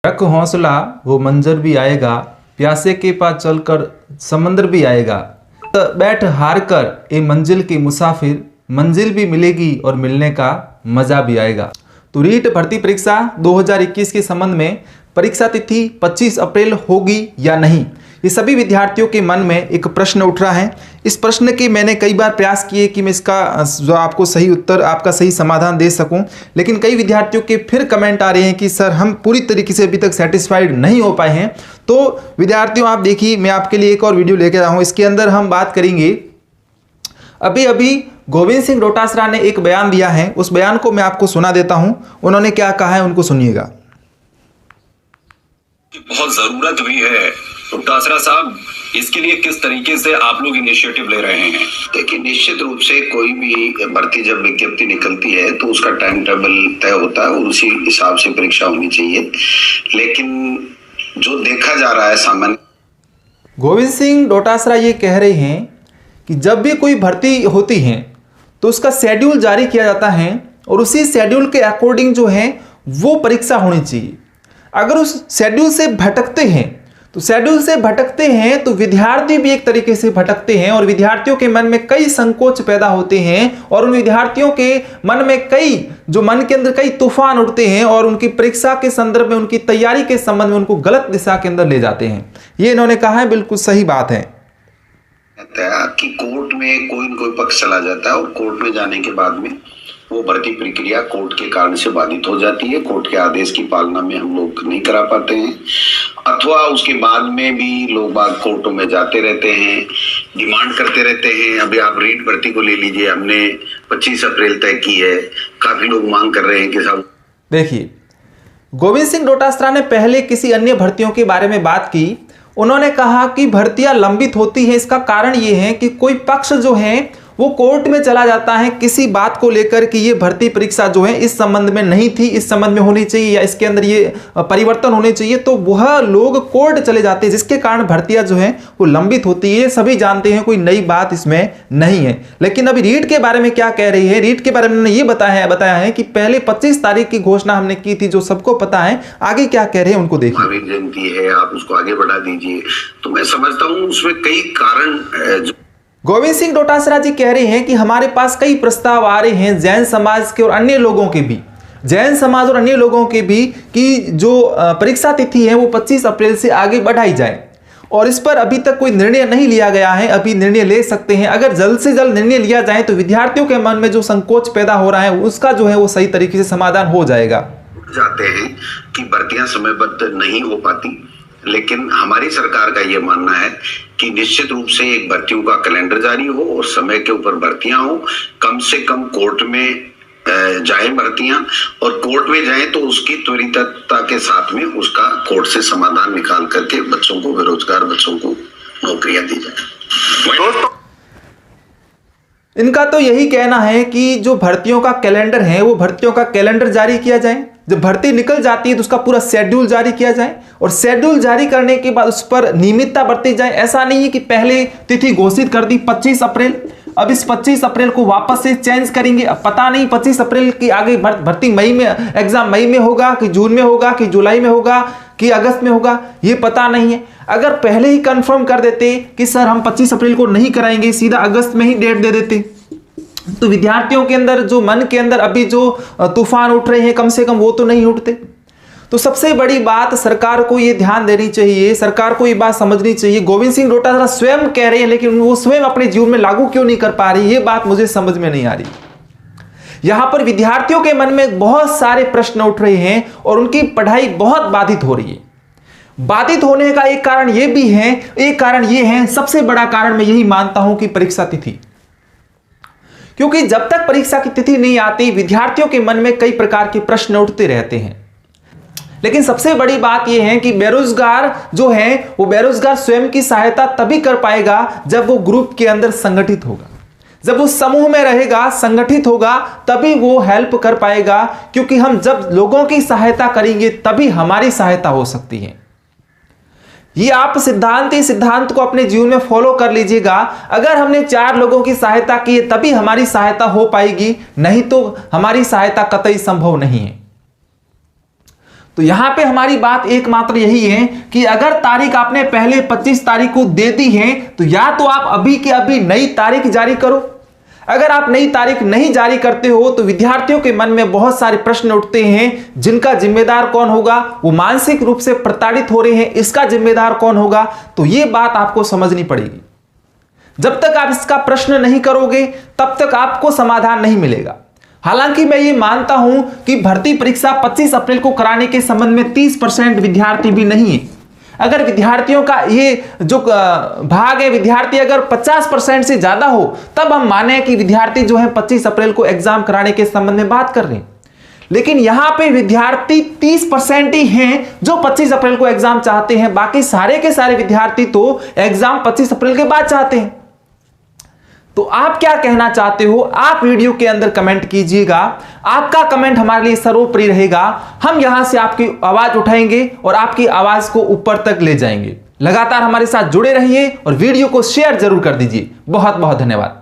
रख हौसला वो मंजर भी आएगा, प्यासे के पास चलकर समंदर भी आएगा। तो बैठ हार कर ए मंजिल की मुसाफिर, मंजिल भी मिलेगी और मिलने का मज़ा भी आएगा। तो रीट भर्ती परीक्षा 2021 के संबंध में परीक्षा तिथि 25 अप्रैल होगी या नहीं, ये सभी विद्यार्थियों के मन में एक प्रश्न उठ रहा है। इस प्रश्न के मैंने कई बार प्रयास किए कि मैं इसका जो आपको सही उत्तर, आपका सही समाधान दे सकूं, लेकिन कई विद्यार्थियों के फिर कमेंट आ रहे हैं कि सर हम पूरी तरीके से अभी तक सेटिस्फाइड नहीं हो पाए हैं। तो विद्यार्थियों आप देखिए, मैं आपके लिए एक और वीडियो लेकर आया हूँ। इसके अंदर हम बात करेंगे, अभी गोविंद सिंह डोटासरा ने एक बयान दिया है, उस बयान को मैं आपको सुना देता हूं। उन्होंने क्या कहा है उनको सुनिएगा। बहुत जरूरत भी है डोटासरा साहब, इसके लिए किस तरीके से आप लोग इनिशिएटिव ले रहे हैं? देखिए, निश्चित रूप से कोई भी भर्ती जब विज्ञप्ति निकलती है तो उसका टाइम टेबल तय होता है और उसी हिसाब से परीक्षा होनी चाहिए। लेकिन जो देखा जा रहा है सामान्य, गोविंद सिंह डोटासरा ये कह रहे हैं कि जब भी कोई भर्ती होती है तो उसका शेड्यूल जारी किया जाता है और उसी शेड्यूल के अकॉर्डिंग जो है वो परीक्षा होनी चाहिए। अगर उस शेड्यूल से भटकते हैं तो विद्यार्थी भी एक तरीके से भटकते हैं और विद्यार्थियों के मन में कई संकोच पैदा होते हैं और उन विद्यार्थियों के मन में मन के अंदर कई तूफान उठते हैं और उनकी परीक्षा के संदर्भ में, उनकी तैयारी के संबंध में उनको गलत दिशा के अंदर ले जाते हैं। ये इन्होंने कहा है, बिल्कुल सही बात है कि कोर्ट में कोई न कोई पक्ष चला जाता है और कोर्ट में जाने के बाद में वो भर्ती प्रक्रिया कोर्ट के कारण से बाधित हो जाती है। कोर्ट के आदेश की पालना में हम लोग नहीं करा पाते हैं, अथवा उसके बाद में भी लोग बाग कोर्टों में जाते रहते हैं, डिमांड करते रहते हैं। अभी आप रीट भर्ती को ले लीजिए, हमने 25 अप्रैल तय की है, काफी लोग मांग कर रहे हैं कि साहब। देखिए, गोविंद सिंह डोटासरा ने पहले किसी अन्य भर्तियों के बारे में बात की। उन्होंने कहा कि भर्तियां लंबित होती हैं, इसका कारण ये है कि कोई पक्ष जो है वो कोर्ट में चला जाता है किसी बात को लेकर कि ये भर्ती परीक्षा जो है इस संबंध में नहीं थी, इस संबंध में होनी चाहिए या इसके अंदर ये परिवर्तन होने चाहिए, तो वह लोग कोर्ट चले जाते हैं, जिसके कारण भर्तियां जो है वो लंबित होती है। ये सभी जानते हैं, कोई नई बात इसमें नहीं है। लेकिन अभी रीट के बारे में क्या कह रही है, रीट के बारे में उन्होंने ये बताया है कि पहले 25 तारीख की घोषणा हमने की थी, जो सबको पता है। आगे क्या कह रहे हैं उनको देखिए। जयंती है, आप उसको आगे बढ़ा दीजिए, तो मैं समझता हूँ उसमें कई कारण। गोविंद सिंह डोटासरा जी कह रहे हैं कि हमारे पास कई प्रस्ताव आ रहे हैं जैन समाज के और अन्य लोगों के भी, कि जो परीक्षा तिथि है वो 25 अप्रैल से आगे बढ़ाई जाए, और इस पर अभी तक कोई निर्णय नहीं लिया गया है। अभी निर्णय ले सकते हैं, अगर जल्द से जल्द निर्णय लिया जाए तो विद्यार्थियों के मन में जो संकोच पैदा हो रहा है उसका जो है वो सही तरीके से समाधान हो जाएगा। जाते हैं कि भर्तियां समयबद्ध नहीं हो पाती, लेकिन हमारी सरकार का यह मानना है कि निश्चित रूप से एक भर्तियों का कैलेंडर जारी हो और समय के ऊपर भर्तियां हो। कम से कम कोर्ट में जाए भर्तियां, और कोर्ट में जाए तो उसकी त्वरितता के साथ में उसका कोर्ट से समाधान निकाल करके बच्चों को, बेरोजगार बच्चों को नौकरियां दी जाए। इनका तो यही कहना है कि जो भर्तियों का कैलेंडर है वो भर्तियों का कैलेंडर जारी किया जाए। जब भर्ती निकल जाती है तो उसका पूरा शेड्यूल जारी किया जाए, और शेड्यूल जारी करने के बाद उस पर नियमितता बरती जाए। ऐसा नहीं है कि पहले तिथि घोषित कर दी 25 अप्रैल, अब इस 25 अप्रैल को वापस से चेंज करेंगे। अब पता नहीं 25 अप्रैल की आगे भर्ती मई में, एग्जाम मई में होगा कि जून में होगा कि जुलाई में होगा कि अगस्त में होगा, ये पता नहीं है। अगर पहले ही कंफर्म कर देते कि सर हम 25 अप्रैल को नहीं कराएंगे, सीधा अगस्त में ही डेट दे देते, तो विद्यार्थियों के अंदर जो मन के अंदर अभी जो तूफान उठ रहे हैं कम से कम वो तो नहीं उठते। तो सबसे बड़ी बात सरकार को ये ध्यान देनी चाहिए, सरकार को ये बात समझनी चाहिए। गोविंद सिंह डोटासरा स्वयं कह रहे हैं, लेकिन वो स्वयं अपने जीवन में लागू क्यों नहीं कर पा रही, ये बात मुझे समझ में नहीं आ रही। यहां पर विद्यार्थियों के मन में बहुत सारे प्रश्न उठ रहे हैं और उनकी पढ़ाई बहुत बाधित हो रही है। बाधित होने का एक कारण ये भी है, सबसे बड़ा कारण मैं यही मानता हूं कि परीक्षा तिथि। क्योंकि जब तक परीक्षा की तिथि नहीं आती विद्यार्थियों के मन में कई प्रकार के प्रश्न उठते रहते हैं। लेकिन सबसे बड़ी बात यह है कि बेरोजगार जो है वो बेरोजगार स्वयं की सहायता तभी कर पाएगा जब वो ग्रुप के अंदर संगठित होगा, जब वो समूह में रहेगा, संगठित होगा, तभी वो हेल्प कर पाएगा। क्योंकि हम जब लोगों की सहायता करेंगे तभी हमारी सहायता हो सकती है। ये आप सिद्धांत को अपने जीवन में फॉलो कर लीजिएगा। अगर हमने 4 लोगों की सहायता की है तभी हमारी सहायता हो पाएगी, नहीं तो हमारी सहायता कतई संभव नहीं है। तो यहां पे हमारी बात एकमात्र यही है कि अगर तारीख आपने पहले 25 तारीख को दे दी है तो या तो आप अभी के अभी नई तारीख जारी करो। अगर आप नई तारीख नहीं जारी करते हो तो विद्यार्थियों के मन में बहुत सारे प्रश्न उठते हैं, जिनका जिम्मेदार कौन होगा, वो मानसिक रूप से प्रताड़ित हो रहे हैं, इसका जिम्मेदार कौन होगा। तो ये बात आपको समझनी पड़ेगी। जब तक आप इसका प्रश्न नहीं करोगे तब तक आपको समाधान नहीं मिलेगा। हालांकि मैं ये मानता हूं कि भर्ती परीक्षा 25 अप्रैल को कराने के संबंध में 30% विद्यार्थी भी नहीं है। अगर विद्यार्थियों का ये जो भाग है, विद्यार्थी अगर 50% से ज्यादा हो तब हम माने कि विद्यार्थी जो है 25 अप्रैल को एग्जाम कराने के संबंध में बात कर रहे हैं। लेकिन यहां पे विद्यार्थी 30% ही हैं जो 25 अप्रैल को एग्जाम चाहते हैं, बाकी सारे के सारे विद्यार्थी तो एग्जाम 25 अप्रैल के बाद चाहते हैं। तो आप क्या कहना चाहते हो, आप वीडियो के अंदर कमेंट कीजिएगा। आपका कमेंट हमारे लिए सर्वोपरि रहेगा। हम यहां से आपकी आवाज उठाएंगे और आपकी आवाज को ऊपर तक ले जाएंगे। लगातार हमारे साथ जुड़े रहिए और वीडियो को शेयर जरूर कर दीजिए। बहुत बहुत धन्यवाद।